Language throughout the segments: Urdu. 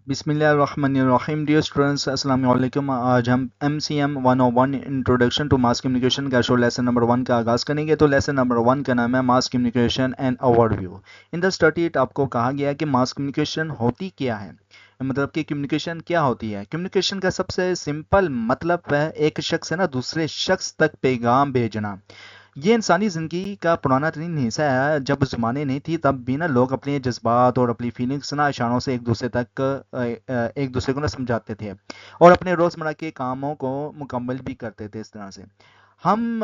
بسم اللہ الرحمن الرحیم ڈیئر اسٹوڈنٹس السلام علیکم. آج ہم MCM 101 introduction to mass communication کا شو لیسن نمبر 1 کا آغاز کریں گے. تو لیسن نمبر 1 کا نام ہے mass communication and overview. In the study آپ کو کہا گیا ہے کہ ماس کمیونیکیشن ہوتی کیا ہے، مطلب کہ کمیونیکیشن کیا ہوتی ہے. کمیونیکیشن کا سب سے سمپل مطلب ہے ایک شخص سے نا دوسرے شخص تک پیغام بھیجنا. یہ انسانی زندگی کا پرانا ترین حصہ ہے. جب زمانے نہیں تھی تب بھی نا لوگ اپنے جذبات اور اپنی فیلنگس نا اشاروں سے ایک دوسرے کو نا سمجھاتے تھے اور اپنے روزمرہ کے کاموں کو مکمل بھی کرتے تھے اس طرح سے. ہمیں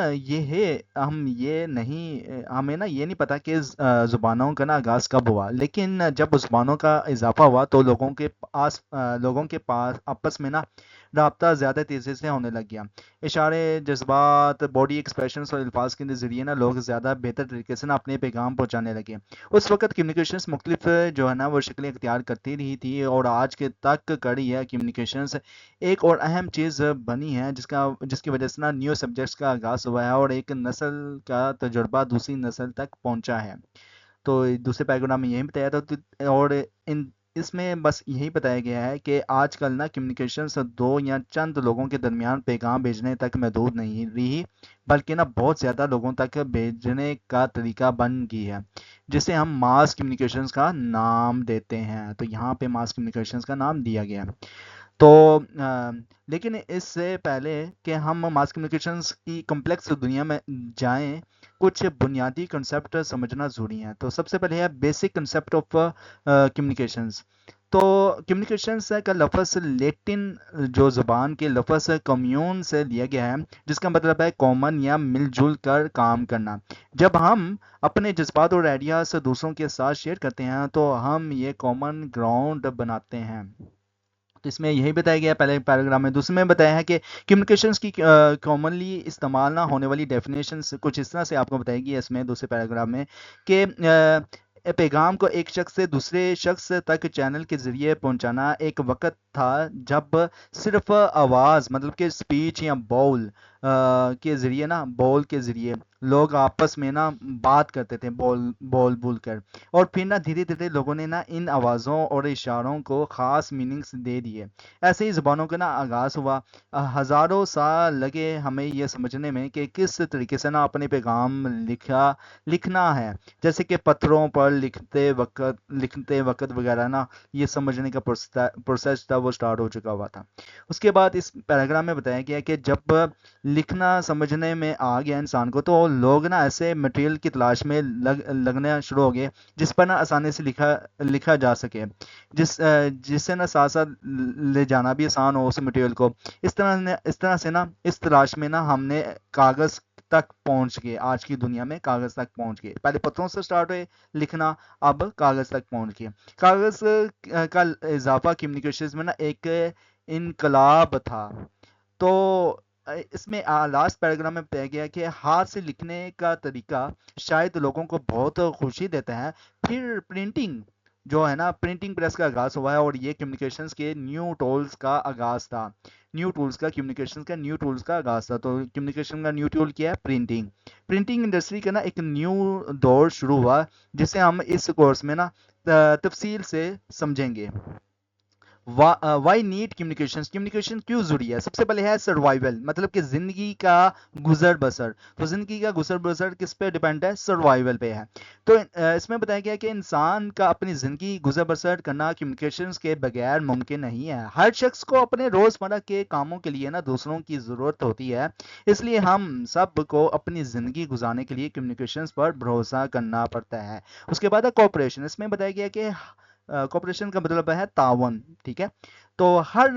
نا یہ نہیں پتا کہ زبانوں کا نا آغاز کب ہوا، لیکن جب زبانوں کا اضافہ ہوا تو لوگوں کے پاس آپس میں نا رابطہ زیادہ تیزی سے ہونے لگ گیا. اشارے، جذبات، باڈی ایکسپریشنز اور الفاظ کے ذریعے نا لوگ زیادہ بہتر طریقے سے نا اپنے پیغام پہنچانے لگے. اس وقت کمیونیکیشنز مختلف جو ہے نا وہ شکلیں اختیار کرتی رہی تھی اور آج کے تک کڑی ہے. کمیونیکیشنز ایک اور اہم چیز بنی ہے جس کی وجہ سے نا نیو سبجیکٹس کا آغاز ہوا ہے اور ایک نسل کا تجربہ دوسری نسل تک پہنچا ہے. تو دوسرے پیراگراف میں یہی بتایا تھا اور اس میں بس یہی بتایا گیا ہے کہ آج کل نا کمیونیکیشن دو یا چند لوگوں کے درمیان پیغام بھیجنے تک محدود نہیں رہی، بلکہ نا بہت زیادہ لوگوں تک بھیجنے کا طریقہ بن گئی ہے، جسے ہم ماس کمیونیکیشنز کا نام دیتے ہیں. تو یہاں پہ ماس کمیونیکیشنز کا نام دیا گیا ہے. تو لیکن اس سے پہلے کہ ہم ماس کمیونیکیشنز کی کمپلیکس دنیا میں جائیں، کچھ بنیادی کنسیپٹ سمجھنا ضروری ہیں. تو سب سے پہلے ہے بیسک کنسیپٹ آف کمیونیکیشنز. تو کمیونیکیشنز کا لفظ لیٹن جو زبان کے لفظ کمیون سے لیا گیا ہے، جس کا مطلب ہے کامن یا مل جل کر کام کرنا. جب ہم اپنے جذبات اور آئیڈیاز دوسروں کے ساتھ شیئر کرتے ہیں تو ہم یہ کامن گراؤنڈ بناتے ہیں. تو اس میں یہی بتایا گیا ہے پہلے پیراگراف میں. دوسرے میں بتایا ہے کہ کمیونیکیشنز کی کامنلی استعمال نہ ہونے والی ڈیفینیشنز کچھ اس طرح سے آپ کو بتائے گی اس میں دوسرے پیراگراف میں کہ پیغام کو ایک شخص سے دوسرے شخص تک چینل کے ذریعے پہنچانا ایک وقت تھا جب صرف آواز مطلب کہ اسپیچ یا بول کے ذریعے لوگ آپس میں نا بات کرتے تھے، بول کر. اور پھر نا دھیرے دھیرے لوگوں نے نا ان آوازوں اور اشاروں کو خاص میننگس دے دیے. ایسے ہی زبانوں کا نا آغاز ہوا. ہزاروں سال لگے ہمیں یہ سمجھنے میں کہ کس طریقے سے نا اپنے پیغام لکھنا ہے، جیسے کہ پتھروں پر لکھتے وقت وغیرہ نا. یہ سمجھنے کا پروسیس تھا وہ سٹارٹ ہو چکا ہوا تھا. اس کے بعد اس پیراگراف میں بتایا گیا کہ جب لکھنا سمجھنے میں آ گیا انسان کو تو لوگ نا ایسے مٹیریل کی تلاش میں لگنا شروع ہو گئے جس پر نا آسانی سے لکھا جا سکے، جس سے نا ساتھ ساتھ لے جانا بھی آسان ہو اس مٹیریل کو. اس طرح سے نا اس تلاش میں نا ہم نے کاغذ تک پہنچ گئے. آج کی دنیا میں کاغذ تک پہنچ گئے. پہلے پتھروں سے سٹارٹ ہوئے لکھنا، اب کاغذ تک پہنچ گئے. کاغذ کا اضافہ کمیونیکیشن میں نا ایک انقلاب تھا. تو اس میں لاسٹ پیراگراف میں بتایا گیا کہ ہاتھ سے لکھنے کا طریقہ شاید لوگوں کو بہت خوشی دیتا ہے. پھر پرنٹنگ جو ہے نا پرنٹنگ پریس کا آغاز ہوا ہے اور یہ کمیونیکیشنز کے نیو ٹولز کا آغاز تھا. کمیونیکیشن کا نیو ٹولز کا آغاز تھا. تو کمیونیکیشن کا نیو ٹول کیا ہے؟ پرنٹنگ انڈسٹری کا نا ایک نیو دور شروع ہوا جسے ہم اس کورس میں نا تفصیل سے سمجھیں گے. وائی نیڈ کمیونیکیشن کیوں ضروری ہے؟ سب سے پہلے ہے سروائیول، مطلب کہ زندگی کا گزر بسر. تو زندگی کا گزر بسر کس پہ ڈیپینڈ ہے؟ سروائیول پہ ہے. تو اس میں بتایا گیا کہ انسان کا اپنی زندگی گزر بسر کرنا کمیونیکیشنز کے بغیر ممکن نہیں ہے. ہر شخص کو اپنے روزمرہ کے کاموں کے لیے نا دوسروں کی ضرورت ہوتی ہے، اس لیے ہم سب کو اپنی زندگی گزارنے کے لیے کمیونیکیشنز پر بھروسہ کرنا پڑتا ہے. اس کے بعد ہے کوپریشن. اس میں بتایا گیا کہ کوپریشن کا مطلب ہے تعاون. ٹھیک ہے. تو ہر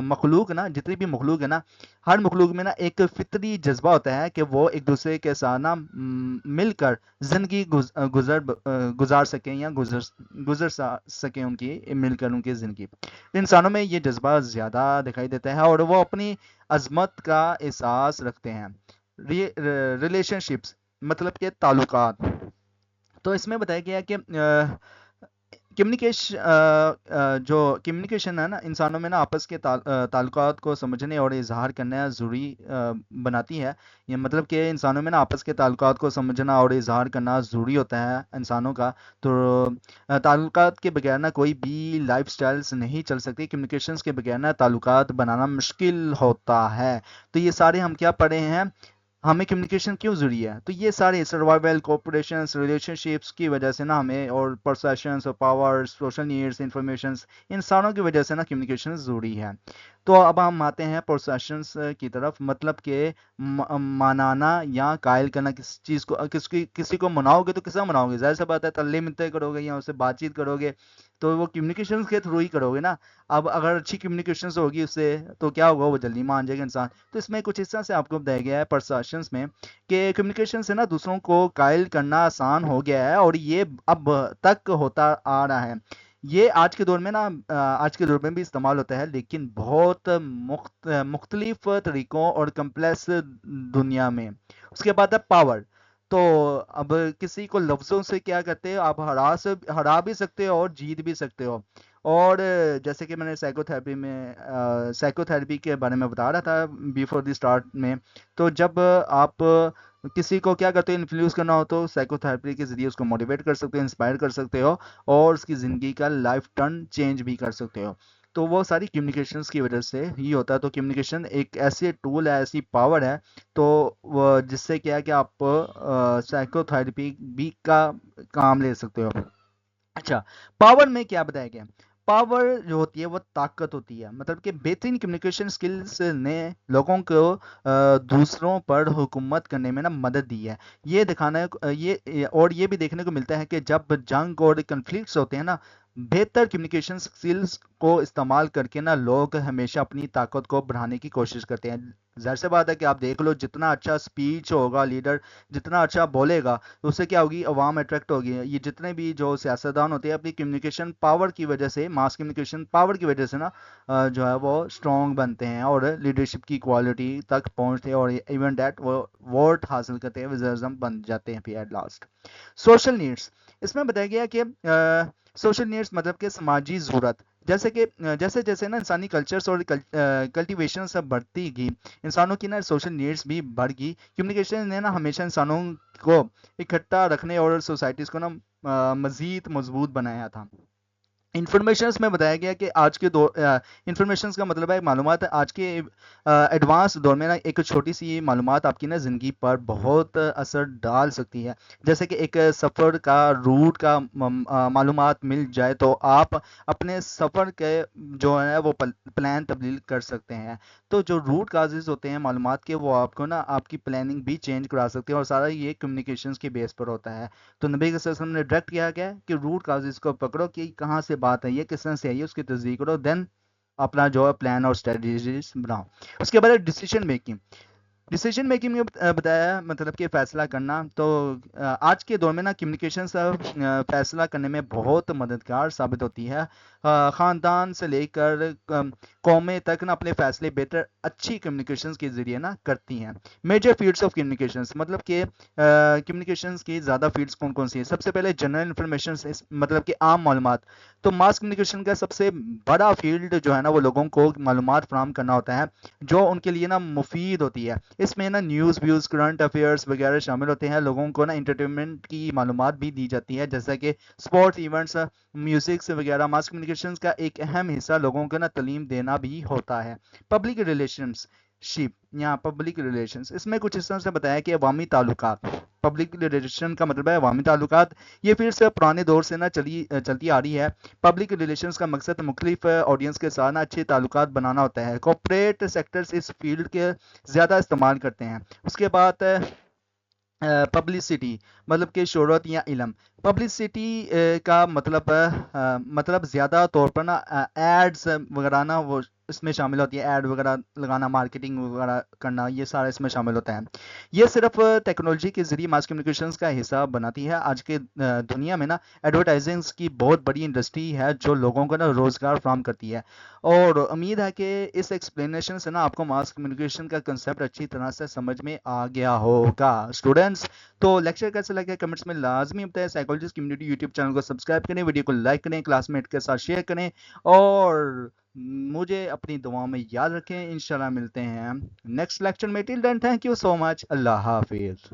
مخلوق نا جتنی بھی مخلوق ہے نا، ہر مخلوق میں نا ایک فطری جذبہ ہوتا ہے کہ وہ ایک دوسرے کے ساتھ نا مل کر زندگی گزار سکیں یا گزر سکیں ان کی مل کر ان کی زندگی. انسانوں میں یہ جذبہ زیادہ دکھائی دیتا ہے اور وہ اپنی عظمت کا احساس رکھتے ہیں. ریلیشن شپس مطلب کہ تعلقات. تو اس میں بتایا گیا کہ جو کمیونیکیشن ہے نا انسانوں میں نا آپس کے تعلقات کو سمجھنے اور اظہار کرنا ضروری بناتی ہے. یہ مطلب کہ انسانوں میں نا آپس کے تعلقات کو سمجھنا اور اظہار کرنا ضروری ہوتا ہے انسانوں کا. تو تعلقات کے بغیر نا کوئی بھی لائف سٹائلز نہیں چل سکتی. کمیونیکیشنز کے بغیر نا تعلقات بنانا مشکل ہوتا ہے. تو یہ سارے ہم کیا پڑھے ہیں, ہمیں کمیونیکیشن کیوں ضروری ہے؟ تو یہ سارے سروائیول کوپریشنس ریلیشن شپس کی وجہ سے نا ہمیں, اور پرسیپشنس اور پاور سوشل نیڈس انفارمیشنس, ان ساروں کی وجہ سے نا کمیونیکیشن ضروری ہے. تو اب ہم آتے ہیں پرسیپشنس کی طرف. مطلب کہ منانا یا قائل کرنا کسی چیز کو, کسی کو مناؤ گے تو کس طرح مناؤ گے؟ ظاہر سی بات ہے تلے ملتے کرو گے یا اس سے بات چیت کرو گے, تو وہ کمیونیکیشنز کے تھرو ہی کرو گے نا. اب اگر اچھی کمیونیکیشنز ہوگی اس سے تو کیا ہوگا, وہ جلدی مان جائے گا انسان. تو اس میں کچھ اس طرح سے آپ کو بتایا گیا ہے پرسیپشنز میں کہ کمیونیکیشن سے نا دوسروں کو قائل کرنا آسان ہو گیا ہے, اور یہ اب تک ہوتا آ رہا ہے. یہ آج کے دور میں نا آج کے دور میں بھی استعمال ہوتا ہے, لیکن بہت مختلف طریقوں اور کمپلیکس دنیا میں. اس کے بعد ہے پاور. تو اب کسی کو لفظوں سے کیا کہتے ہو, آپ ہرا بھی سکتے ہو اور جیت بھی سکتے ہو. اور جیسے کہ میں نے سائیکو تھراپی کے بارے میں بتا رہا تھا بیفور دی سٹارٹ میں. تو جب آپ کسی کو کیا کرتے ہو, انفلوئنس کرنا ہو, تو سائیکو تھراپی کے ذریعے اس کو موٹیویٹ کر سکتے ہو, انسپائر کر سکتے ہو, اور اس کی زندگی کا لائف ٹرن چینج بھی کر سکتے ہو. تو وہ ساری کمیونیکیشنز کی وجہ سے ہی ہوتا ہے. تو کمیونیکیشن ایک ایسے ٹول ہے, ایسی پاور ہے, تو وہ جس سے کیا ہے کہ آپ سائیکو تھراپی بھی کا کام لے سکتے ہو. اچھا, پاور میں کیا بتایا گیا؟ پاور جو ہوتی ہے وہ طاقت ہوتی ہے. مطلب کہ بہترین کمیونیکیشن سکلز نے لوگوں کو دوسروں پر حکومت کرنے میں نا مدد دی ہے. یہ دکھانا اور یہ بھی دیکھنے کو ملتا ہے کہ جب جنگ اور کنفلکٹس ہوتے ہیں نا, بہتر کمیونیکیشن سکلز کو استعمال کر کے نا لوگ ہمیشہ اپنی طاقت کو بڑھانے کی کوشش کرتے ہیں. ظاہر سی بات ہے کہ آپ دیکھ لو, جتنا اچھا سپیچ ہوگا لیڈر, جتنا اچھا بولے گا, اس سے کیا ہوگی, عوام اٹریکٹ ہوگی. یہ جتنے بھی جو سیاستدان ہوتے ہیں اپنی کمیونیکیشن پاور کی وجہ سے, ماس کمیونیکیشن پاور کی وجہ سے نا جو ہے وہ اسٹرانگ بنتے ہیں اور لیڈرشپ کی کوالٹی تک پہنچتے ہیں, اور ایون دیٹ وہ ووٹ حاصل کرتے ہیں, وزرزم بن جاتے ہیں پھر ایٹ لاسٹ. سوشل نیڈس, اس میں بتایا گیا کہ سوشل نیڈس مطلب کہ سماجی ضرورت. جیسے جیسے نا انسانی کلچرز اور کلٹیویشن سب بڑھتی گئی, انسانوں کی نا سوشل نیڈس بھی بڑھ گئی. کمیونیکیشن نے نا ہمیشہ انسانوں کو اکٹھا رکھنے اور سوسائٹیز کو نا مزید مضبوط بنایا تھا. انفارمیشنز میں بتایا گیا کہ آج کے دور, انفارمیشنز کا مطلب ہے معلومات. آج کے ایڈوانس دور میں نا ایک چھوٹی سی معلومات آپ کی نا زندگی پر بہت اثر ڈال سکتی ہے. جیسے کہ ایک سفر کا روٹ کا معلومات مل جائے تو آپ اپنے سفر کے جو ہے وہ پلان تبدیل کر سکتے ہیں. تو جو روٹ کازز ہوتے ہیں معلومات کے, وہ آپ کو نا آپ کی پلاننگ بھی چینج کرا سکتے ہیں, اور سارا یہ کمیونیکیشنز کے بیس پر ہوتا ہے. تو نبی صلی اللہ علیہ وسلم نے ڈائریکٹ کیا گیا کہ روٹ کازز کو پکڑو کہ کہاں سے بات ہے, یہ کس طرح سے ہے, اس کی تصدیق کرو, دین اپنا جو ہے پلان اور اسٹریٹجیز بناؤ. اس کے بعد ڈیسیجن میکنگ. ڈیسیجن میکنگ میں بتایا مطلب کہ فیصلہ کرنا. تو آج کے دور میں نا کمیونیکیشن فیصلہ کرنے میں بہت مددگار ثابت ہوتی ہے. خاندان سے لے کر قومیں تک نا اپنے فیصلے بہتر اچھی کمیونیکیشنز کے ذریعے نا کرتی ہیں. میجر فیلڈس آف کمیونیکیشنز, مطلب کہ کمیونیکیشنز کی زیادہ فیلڈس کون کون سی ہیں؟ سب سے پہلے جنرل انفارمیشن, مطلب کہ عام معلومات. تو ماس کمیونیکیشن کا سب سے بڑا فیلڈ جو ہے نا وہ لوگوں کو معلومات فراہم کرنا ہوتا ہے جو ان کے لیے نا مفید ہوتی ہے. اس میں نا نیوز ویوز, کرنٹ افیئرس وغیرہ شامل ہوتے ہیں. لوگوں کو نا انٹرٹینمنٹ کی معلومات بھی دی جاتی ہے, جیسا کہ اسپورٹس ایونٹس, میوزک وغیرہ. ماس کمیونیکیشنز کا ایک اہم حصہ لوگوں کو نا تعلیم دینا بھی ہوتا ہے. پبلک ریلیشنز شپ یا پبلک ریلیشنز, اس میں کچھ اس طرح سے بتایا کہ عوامی تعلقات. پبلک ریلیشن کا مطلب ہے عوامی تعلقات. یہ پھر سے پرانے دور سے نا چلتی آ رہی ہے. پبلک ریلیشنز کا مقصد مختلف آڈینس کے ساتھ اچھے تعلقات بنانا ہوتا ہے. کارپوریٹ سیکٹرز اس فیلڈ کے زیادہ استعمال کرتے ہیں. اس کے بعد پبلسٹی, مطلب کہ شہرت یا علم. پبلسٹی کا مطلب زیادہ طور پر نا ایڈز وغیرہ نا وہ اس میں شامل ہوتی ہے. ایڈ وغیرہ لگانا, مارکیٹنگ وغیرہ کرنا, یہ سارا اس میں شامل ہوتا ہے. یہ صرف ٹیکنالوجی کے ذریعے ماس کمیونیکیشنز کا حصہ بناتی ہے. آج کے دنیا میں نا ایڈورٹائزنگز کی بہت بڑی انڈسٹری ہے جو لوگوں کو نا روزگار فراہم کرتی ہے. اور امید ہے کہ اس ایکسپلینیشن سے نا آپ کو ماس کمیونیکیشن کا کنسیپٹ اچھی طرح سے سمجھ میں آ گیا ہوگا. اسٹوڈنٹس, تو لیکچر کیسے لگے کمنٹس میں لازمی بتائیں. سائیکالوجسٹ کمیونٹی یوٹیوب چینل کو سبسکرائب کریں، ویڈیو کو لائک کریں، کلاس میٹ کے ساتھ شیئر کریں، اور مجھے اپنی دعاؤں میں یاد رکھیں۔ انشاءاللہ ملتے ہیں نیکسٹ لیکچر میں۔ ٹل دین تھینک یو سو مچ، اللہ حافظ۔